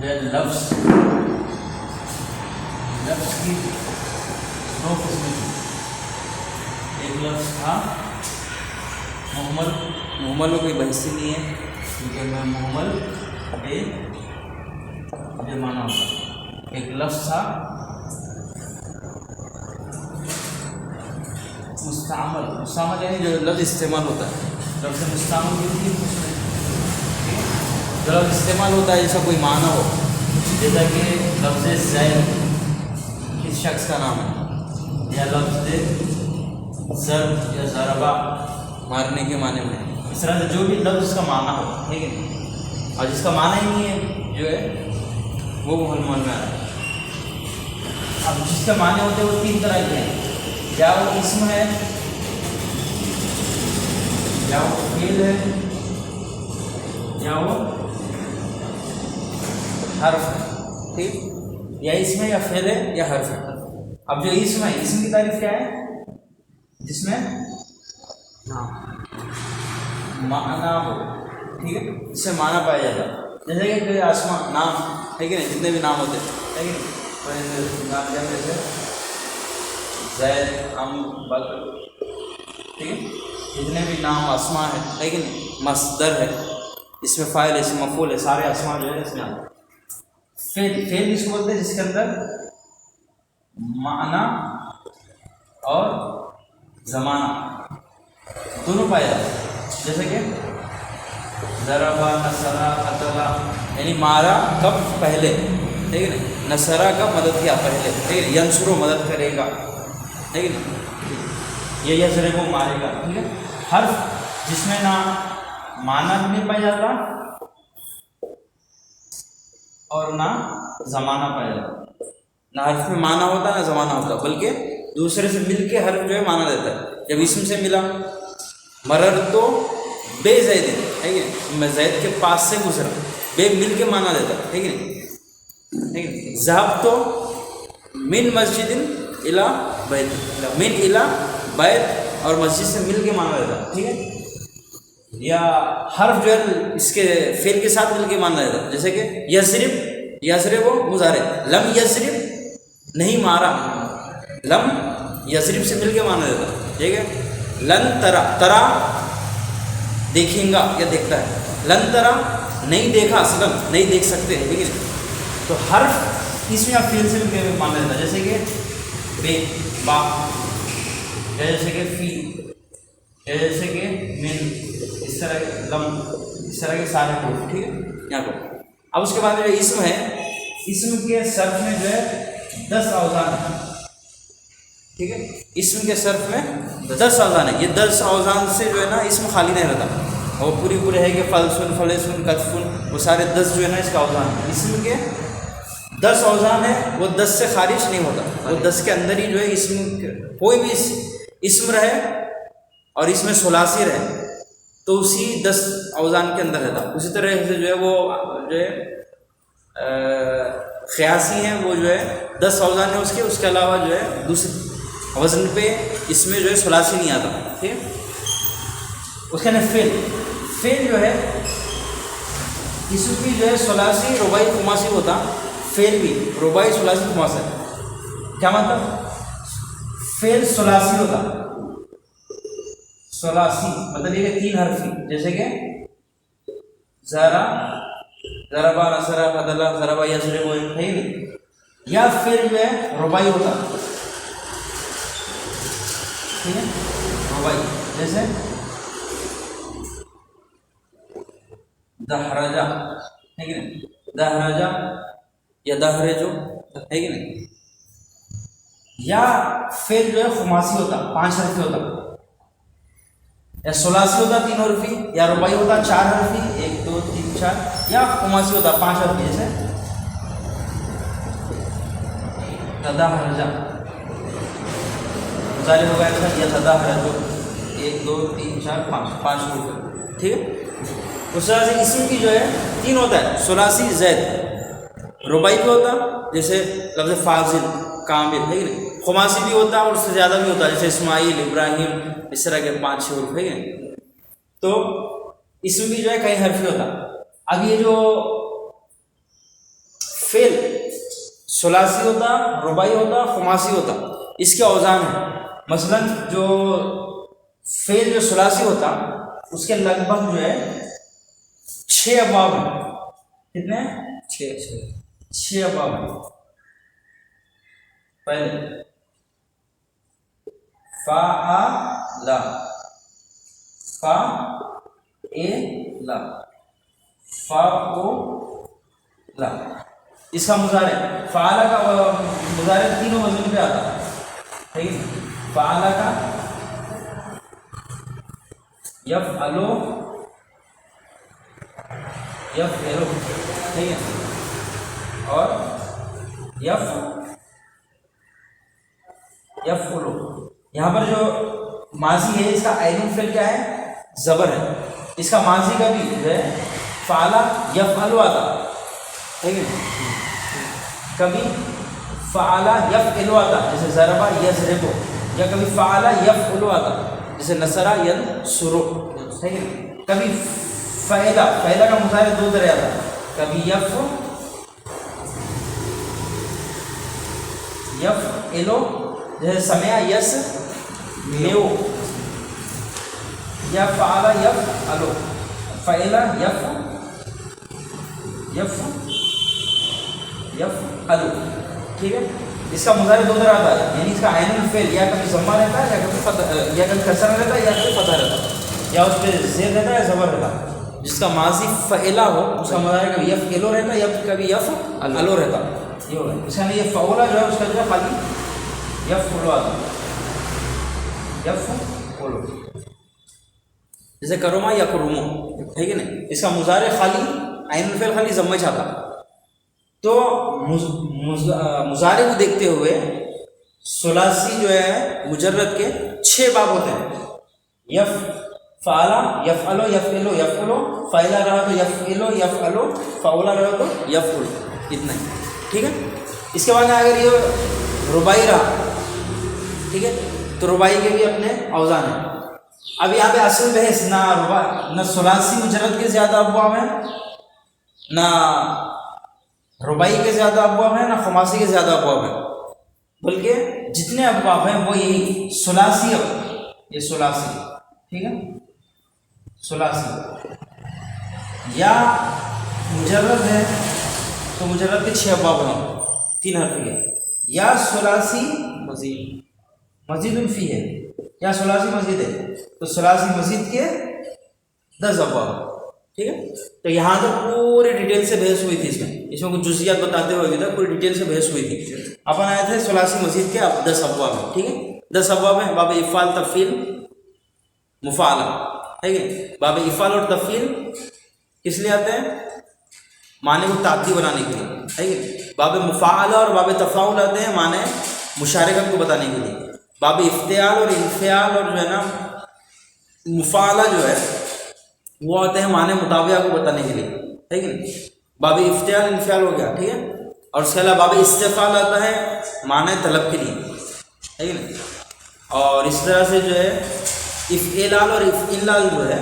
جو ہے لفظ کی دو قسمیں تھی. ایک لفظ تھا محمل. محمل میں کوئی بحث نہیں ہے کیونکہ میں محمل بے معنی ہوتا. ایک لفظ تھا مستعمل. مستعمل یعنی جو لفظ استعمال ہوتا ہے. لفظ مستعمل کی تین قسمیں. جو لفظ استعمال ہوتا ہے جیسا کوئی معنی ہو, جیسا کہ لفظ زید کس شخص کا نام ہے, یا لفظ ضرب یا ضربہ مارنے کے معنی میں. اس طرح سے جو بھی لفظ اس کا معنی ہو, ٹھیک ہے, اور جس کا معنی ہی نہیں ہے جو ہے وہ محمل میں آ رہا ہے. اب جس کے معنی ہوتے ہیں وہ تین طرح کے ہیں. یا وہ اسم ہے, یا وہ فعل ہے, یا وہ حرف ہے. ٹھیک, یا اسم ہے یا فعل ہے یا حرف ہے. اب جو اسم ہے, اسم کی تعریف کیا ہے؟ جس میں معنی ہو. ٹھیک ہے, اس سے معنی پایا جاتا ہے. جیسے کہ کوئی آسماں نام ہے کہ نہیں, جتنے بھی نام ہوتے ہیں, نام کیا جیسے زید, بکر, ٹھیک ہے, جتنے بھی نام اسماء ہے کہ نہیں, مصدر ہے, اس میں فاعل ہے, اس میں مفعول ہے, سارے اسماء جو ہے اس میں آتے ہیں. فعل اس کو بولتے ہیں جس کے اندر معنی اور زمانہ دونوں پائے جاتے ہیں. جیسے کہ ضربا, نصرا, قتلا, یعنی مارا کب پہلے, ٹھیک ہے نا, نصرا کب مدد کیا پہلے, ٹھیک ہے, ینصرو مدد کرے گا, ٹھیک ہے نا, یہ یضرب کو مارے گا. ٹھیک ہے, حرف جس میں نہ معنی بھی نہیں پایا جاتا اور نہ زمانہ پایا جاتا. نہ حرف میں معنی ہوتا نہ زمانہ ہوتا, بلکہ دوسرے سے مل کے حرف جو ہے معنی دیتا ہے. جب اسم سے ملا, مرر تو بے زید, ٹھیک ہے, میں زید کے پاس سے گزرا, بے مل کے معنی دیتا ہے. ٹھیک ہے, ٹھیک ہے, ذهب تو من مسجد الی بیت, من الی بیت اور مسجد سے مل کے معنی دیتا ہے. ٹھیک ہے, یا حرف جو ہے اس کے فعل کے ساتھ مل کے معنی دیتا ہے. جیسے کہ یضرب, یضرب وہ مضارع, لم یضرب نہیں مارا, لم یضرب سے مل کے معنی دیتا ہے. ٹھیک ہے, لن ترا, ترا دیکھیں گا یا دیکھتا ہے, لن ترا نہیں دیکھا, اصلا نہیں دیکھ سکتے. ٹھیک ہے, تو حرف اس میں آپ فعل سے مل کے معنی دیتا ہے. جیسے کہ بے, با, جیسے کہ فی, جیسے کہ من, اس طرح کے لم, اس طرح کے سارے حروف. ٹھیک ہے, یہاں پر. اب اس کے بعد جو اسم ہے, اسم کے صرف میں جو ہے 10 اوزان ہیں. ٹھیک ہے, اسم کے صرف میں 10 اوزان ہیں. یہ 10 اوزان سے جو ہے نا اسم خالی نہیں رہتا, اور پورے ہے کہ فلسن, فلسن, کتفن, وہ سارے 10 جو ہے نا اس کا اوزان ہے. اسم کے 10 اوزان ہے, وہ 10 سے خارج نہیں ہوتا, وہ 10 کے اندر ہی جو ہے اسم, کوئی بھی اسم رہے اور اس میں ثلاثی رہے تو اسی 10 اوزان کے اندر رہتا. اسی طرح سے جو ہے وہ جو ہے قیاسی ہیں, وہ جو ہے 10 اوزان ہے اس کے علاوہ جو ہے دوسرے وزن پہ اس میں جو ہے ثلاثی نہیں آتا. ٹھیک ہے, اس کے اندر فعل جو ہے اس کی جو ہے ثلاثی, رباعی, خماسی ہوتا. فعل بھی رباعی, ثلاثی, خماسی. کیا مطلب؟ فعل ثلاثی ہوتا, ثلاثی مطلب یہ کہ 3 حرفی. جیسے کہ ذرا, ضربا, نصرا, قتلا, ضربا, یضرب, ہے نہیں. یا فعل جو ہے رباعی ہوتا, ٹھیک ہے, رباعی. جیسے دہرجا, ہے کہ نہیں, دہرجا یا دہرجو, ہے کہ نہیں. یا فعل جو ہے خماسی ہوتا, 5 حرفی ہوتا, یا ثلاثی ہوتا 3 حرفی, یا رباعی ہوتا 4 حرفی, 1 2 3 4, یا خماسی ہوتا 5 حرفی. جیسے دہرجا, مظاہر ہوگا ایسا, یا دہرجو, 1 2 3 4 5 حروف. ٹھیک ہے, اس طرح سے اسم کی جو ہے 3 ہوتا ہے, ثلاثی, زید, رباعی بھی ہوتا جیسے لفظ فاضل, کامل, ہے کہ نہیں. خماسی بھی ہوتا اور اس سے زیادہ بھی ہوتا جیسے اسماعیل, ابراہیم, اس طرح کے 5 حروف, ہے کہ نہیں. تو اسم بھی جو ہے کئی حرفی ہوتا. اب یہ جو فعل ثلاثی ہوتا، رباعی ہوتا، خماسی ہوتا، اس کے اوزان ہیں. مثلا جو فعل جو ثلاثی ہوتا اس کے لگ بھگ جو ہے 6 ابواب ہیں. کتنے؟ 6 ابواب ہیں. پہلے فعل، فعل، اس کا مضارع فعل کا مضارع تینوں وزن پہ آتا ہے. ٹھیک ہے، فعل کا یفعلو، یفعلو، ٹھیک ہے، اور یفعلو. یہاں پر جو ماضی ہے اس کا عین الفعل کیا ہے؟ زبر ہے. اس کا ماضی کا بھی جو ہے فعل یفعلو آتا. ٹھیک ہے، کبھی فعل یفعلو آتا جیسے ضربا یضربو، یا کبھی فعل یفعلو آتا جیسے نصر ینصر. ٹھیک ہے، کبھی فعل کا مضارع 2 طرح آتا، کبھی یفعلو جیسے سمع یسمعو، یا فعل یفعلو، فعل یفعلو. ٹھیک ہے، اس کا مضارع 2 طرح آتا ہے، یعنی اس کا عین الفعل یا کبھی ضمہ رہتا ہے یا کبھی کسرہ رہتا ہے یا کبھی فتح رہتا ہے، یا اس پہ زیر رہتا ہے یا زبر رہتا ہے. جس کا ماضی فعلا ہو اس کا مضارع کبھی یفعلو رہتا ہے یا کبھی یفعلو رہتا ہے. یہ ہوگا اس کا یہ فعولا جو ہے اس کا جو ہے خالی یفعلو آتا ہے، یفعلو جیسے کروما یا کرومو. ٹھیک ہے نا، اس کا مضارع خالی عین الفعل خالی ضمہ چاہتا. تو مضارع کو دیکھتے ہوئے ثلاثی جو ہے مجرد کے 6 باب ہوتے ہیں. فعل یفعلو، یفعلو، یفعلو، فعل رہا تو یفعلو، یفعلو، فعل رہا تو یفعل، اتنا ہی. ٹھیک ہے، اس کے بعد اگر یہ رباعی رہا، ٹھیک ہے، تو رباعی کے بھی اپنے اوزان ہیں. اب یہاں پہ اصل بحث نہ ثلاثی مجرد کے زیادہ ابواب ہیں، نہ رباعی کے زیادہ ابواب ہیں، نہ خماسی کے زیادہ ابواب ہیں، بلکہ جتنے ابواب ہیں وہ یہی ثلاثی. یہ ثلاثی، ٹھیک ہے، ثلاثی یا مجرد ہے تو مجرد کے 6 ابواب ہیں، 3 حرفی ہے، یا ثلاثی مزید فی ہے، یا ثلاثی مزید ہے تو ثلاثی مزید کے 10 ابواب. ٹھیک ہے، تو یہاں تک پوری ڈیٹیل سے بحث ہوئی تھی. اس میں کچھ جزیات بتاتے ہوئے تک پوری ڈیٹیل سے بحث ہوئی تھی. اپن آئے تھے ثلاثی مزید کے 10 ابواب ہیں. ٹھیک ہے، 10 ابواب ہیں. باب افعال، تفعیل، مفعلہ. ٹھیک ہے، باب افعال اور تفعیل کس لیے آتے ہیں؟ معنی کو تعدی بنانے کے لیے. ٹھیک ہے، باب مفعلہ اور باب تفاعل آتے ہیں معنی مشارکت کو بتانے کے لیے. باب افتعال اور انفعال اور جو ہے نا مفعلہ جو ہے وہ آتے ہیں معنی مطابعہ کو بتانے کے لیے. ٹھیک ہے، باب افتعال انفعال ہو گیا. ٹھیک ہے، اور اس کے علاوہ باب استفعال آتا ہے معنی طلب کے لیے. ٹھیک ہے نا، اور اس طرح سے جو ہے افعال اور افعلال جو ہے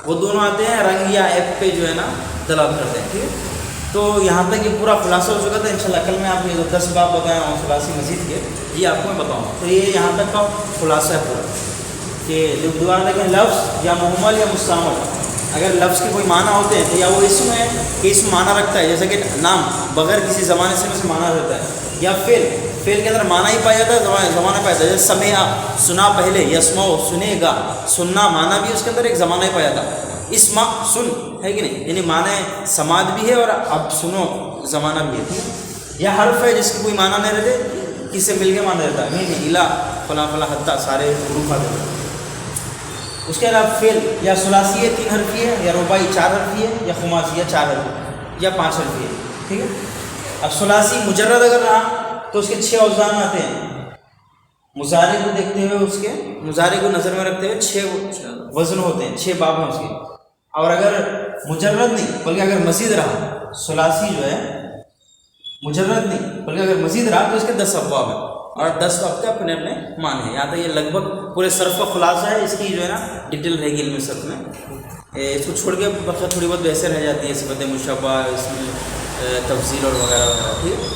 وہ دونوں آتے ہیں رنگ یا ایپ پہ جو ہے نا دلالت کرتے ہیں. ٹھیک ہے، تو یہاں تک یہ پورا خلاصہ ہو چکا تھا. انشاءاللہ کل میں آپ کو یہ 10 باب بتایا ہوں ثلاثی مزید کے، یہ آپ کو میں بتاؤں. تو یہ یہاں تک کا خلاصہ ہے پورا کہ دوبارہ دیکھیں لفظ یا محمل یا مستعمل اگر لفظ کے کوئی معنی ہوتے ہیں تو یا وہ اسم ہے کہ اسم معنی رکھتا ہے جیسے کہ نام بغیر کسی زمانے سے اسے معنی رہتا ہے، یا فعل کے اندر معنی ہی پایا جاتا ہے، زمانہ پایا جاتا ہے. جیسے سمع سنا پہلے، یسمع سنے گا، سننا معنی بھی اس کے اندر ایک زمانہ ہی پایا جاتا ہے. اسمع سن ہے کہ نہیں، یعنی معنی سماعت بھی ہے اور اب سنو زمانہ بھی ہے. ٹھیک ہے، یا حرف ہے جس کے کوئی معنی نہیں رہتے، کس سے مل کے معنی رہتا ہے، نہیں الا فلاں فلاں حتیٰ سارے حروف آتے ہیں. اس کے علاوہ فعل یا ثلاثی ہے 3 حرفی ہے، یا رباعی 4 حرفی ہے، یا خماسی ہے 4 حرفی یا 5 حرفی ہے. ٹھیک ہے، اب ثلاثی مجرد اگر رہا تو اس کے 6 اوزان آتے ہیں. مضارع کو دیکھتے ہوئے اس کے مضارع کو نظر میں رکھتے ہوئے 6 وزن ہوتے ہیں، 6 باب ہیں اس کے. اور اگر مجرد نہیں بلکہ اگر مزید رہا ثلاثی جو ہے مجرد نہیں بلکہ اگر مزید رہا تو اس کے 10 ابواب ہیں اور 10 اب کے اپنے اپنے معنی ہیں. یہاں تک یہ لگ بھگ پورے صرف کا خلاصہ ہے. اس کی جو ہے نا ڈیٹیل رہے گی علم صرف میں. اس کو چھوڑ کے تھوڑی بہت بحثیں رہ جاتی ہیں، صفت مشبہ اس میں تفصیل اور وغیرہ وغیرہ. ٹھیک.